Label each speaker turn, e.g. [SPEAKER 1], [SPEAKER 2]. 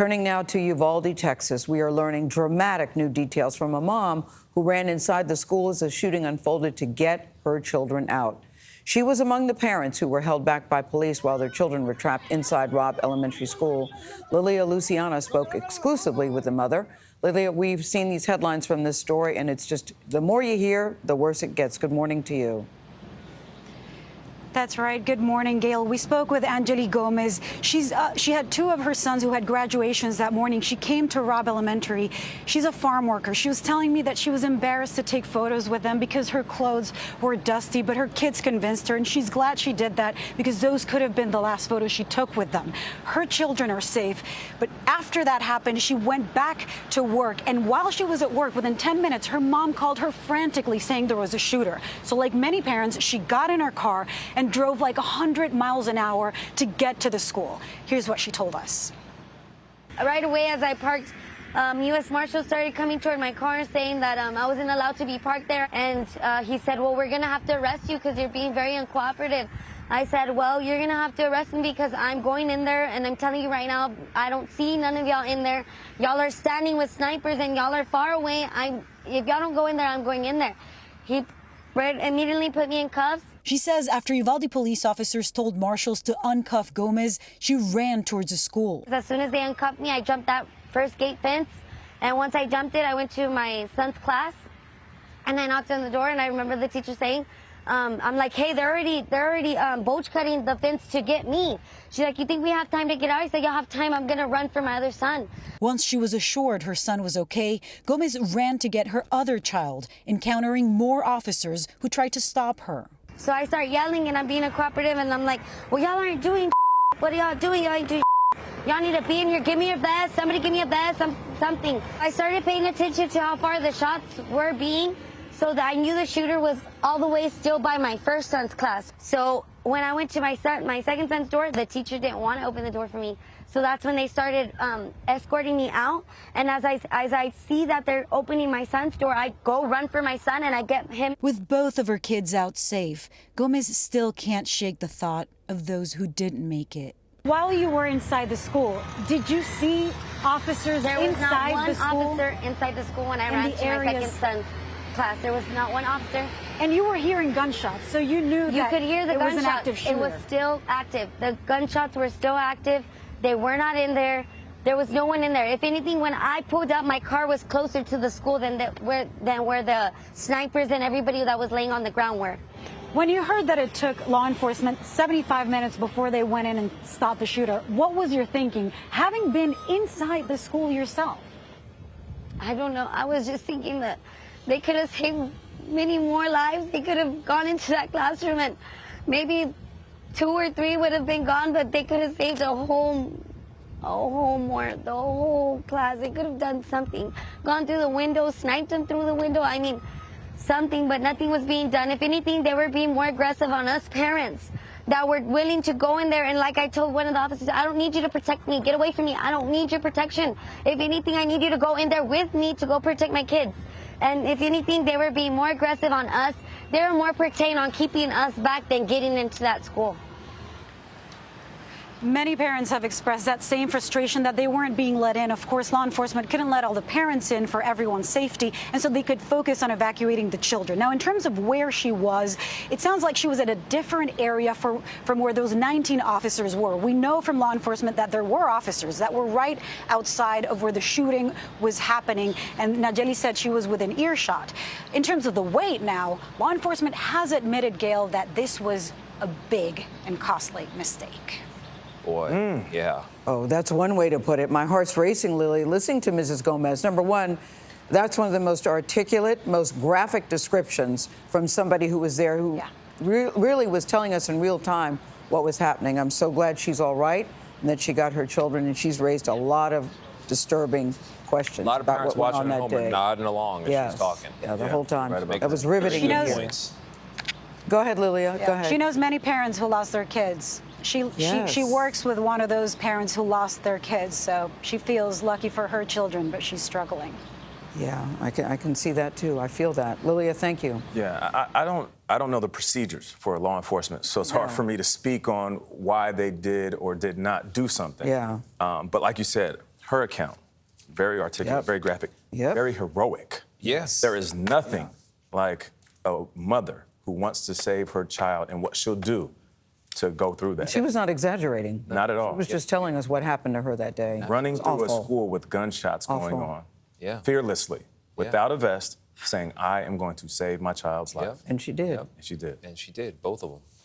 [SPEAKER 1] Turning now to Uvalde, Texas, we are learning dramatic new details from a mom who ran inside the school as the shooting unfolded to get her children out. She was among the parents who were held back by police while their children were trapped inside Robb Elementary School. Lilia Luciano spoke exclusively with the mother. Lilia, we've seen these headlines from this story, and it's just the more you hear, the worse it gets. Good morning to you.
[SPEAKER 2] That's right. Good morning, Gayle. We spoke with Angeli Gomez. She had two of her sons who had graduations that morning. She came to Robb Elementary. She's a farm worker. She was telling me that she was embarrassed to take photos with them because her clothes were dusty, but her kids convinced her, and she's glad she did that because those could have been the last photos she took with them. Her children are safe, but after that happened, she went back to work, and while she was at work, within 10 minutes, her mom called her frantically saying there was a shooter. So like many parents, she got in her car and drove like 100 miles an hour to get to the school. Here's what she told us.
[SPEAKER 3] Right away as I parked, U.S. Marshals started coming toward my car saying that I wasn't allowed to be parked there. And he said, well, we're going to have to arrest you because you're being very uncooperative. I said, well, you're going to have to arrest me because I'm going in there, and I'm telling you right now, I don't see none of y'all in there. Y'all are standing with snipers and y'all are far away. If y'all don't go in there, I'm going in there. He immediately put me in cuffs.
[SPEAKER 2] She says after Uvalde police officers told marshals to uncuff Gomez, she ran towards the school.
[SPEAKER 3] As soon as they uncuffed me, I jumped that first gate fence. And once I jumped it, I went to my son's class and I knocked on the door, and I remember the teacher saying, I'm like, hey, they're already boach cutting the fence to get me. She's like, you think we have time to get out? I said, y'all have time. I'm going to run for my other son.
[SPEAKER 2] Once she was assured her son was okay, Gomez ran to get her other child, encountering more officers who tried to stop her.
[SPEAKER 3] So I start yelling, and I'm being cooperative, and I'm like, well, y'all aren't doing what are y'all doing? Y'all ain't doing y'all need to be in here. Give me your vest. Somebody give me a vest, something. I started paying attention to how far the shots were being, so that I knew the shooter was all the way still by my first son's class. So when I went to my second son's door, the teacher didn't want to open the door for me. So that's when they started escorting me out. And as I see that they're opening my son's door, I go run for my son and I get him.
[SPEAKER 2] With both of her kids out safe, Gomez still can't shake the thought of those who didn't make it. While you were inside the school, did you see officers
[SPEAKER 3] inside the school? There was not one officer inside the school when I ran to my second son's class. There was not one officer.
[SPEAKER 2] And you were hearing gunshots, so you knew that
[SPEAKER 3] you could hear the gunshots.
[SPEAKER 2] Was an active shooter.
[SPEAKER 3] It was still active. The gunshots were still active. They were not in there. There was no one in there. If anything, when I pulled up, my car was closer to the school than where the snipers and everybody that was laying on the ground were.
[SPEAKER 2] When you heard that it took law enforcement 75 minutes before they went in and stopped the shooter, what was your thinking, having been inside the school yourself?
[SPEAKER 3] I don't know. I was just thinking that they could have saved many more lives. They could have gone into that classroom and maybe 2 or 3 would have been gone, but they could have saved the whole class. They could have done something. Gone through the window, sniped them through the window. I mean, something, but nothing was being done. If anything, they were being more aggressive on us parents that were willing to go in there. And like I told one of the officers, I don't need you to protect me. Get away from me. I don't need your protection. If anything, I need you to go in there with me to go protect my kids. And if anything, they were being more aggressive on us. They were more pertained on keeping us back than getting into that school.
[SPEAKER 2] Many parents have expressed that same frustration that they weren't being let in. Of course, law enforcement couldn't let all the parents in for everyone's safety, and so they could focus on evacuating the children. Now, in terms of where she was, it sounds like she was at a different area from where those 19 officers were. We know from law enforcement that there were officers that were right outside of where the shooting was happening, and Najeli said she was within earshot. In terms of the wait now, law enforcement has admitted, Gayle, that this was a big and costly mistake.
[SPEAKER 4] Boy, yeah.
[SPEAKER 1] Oh, that's one way to put it. My heart's racing, Lily, listening to Mrs. Gomez. Number one, that's one of the most articulate, most graphic descriptions from somebody who was there, who really was telling us in real time what was happening. I'm so glad she's all right and that she got her children, and she's raised a lot of disturbing questions.
[SPEAKER 4] A lot of
[SPEAKER 1] about
[SPEAKER 4] parents
[SPEAKER 1] what went
[SPEAKER 4] watching
[SPEAKER 1] on
[SPEAKER 4] at
[SPEAKER 1] that
[SPEAKER 4] home
[SPEAKER 1] day.
[SPEAKER 4] and nodding along as she's talking.
[SPEAKER 1] Yeah, the whole time.
[SPEAKER 4] Right,
[SPEAKER 1] That was riveting. Go ahead, Lilia. Go ahead.
[SPEAKER 2] She knows many parents who lost their kids. She works with one of those parents who lost their kids, so she feels lucky for her children, but she's struggling.
[SPEAKER 1] Yeah, I can see that too. I feel that. Lilia, thank you.
[SPEAKER 5] Yeah, I don't know the procedures for law enforcement, so it's hard for me to speak on why they did or did not do something.
[SPEAKER 1] Yeah.
[SPEAKER 5] But like you said, her account, very articulate,
[SPEAKER 1] Yep.
[SPEAKER 5] very graphic,
[SPEAKER 1] Yep.
[SPEAKER 5] very heroic.
[SPEAKER 4] Yes.
[SPEAKER 5] There is nothing like a mother who wants to save her child and what she'll do to go through that.
[SPEAKER 1] She was not exaggerating.
[SPEAKER 5] Not at all.
[SPEAKER 1] She was just telling us what happened to her that day.
[SPEAKER 5] Running
[SPEAKER 1] It's
[SPEAKER 5] through
[SPEAKER 1] awful.
[SPEAKER 5] a school with gunshots going
[SPEAKER 1] Awful.
[SPEAKER 5] on,
[SPEAKER 4] Yeah.
[SPEAKER 5] fearlessly, without a vest, saying, I am going to save my child's life.
[SPEAKER 1] And she did.
[SPEAKER 4] Yep.
[SPEAKER 5] And she did.
[SPEAKER 4] And she did, both of them.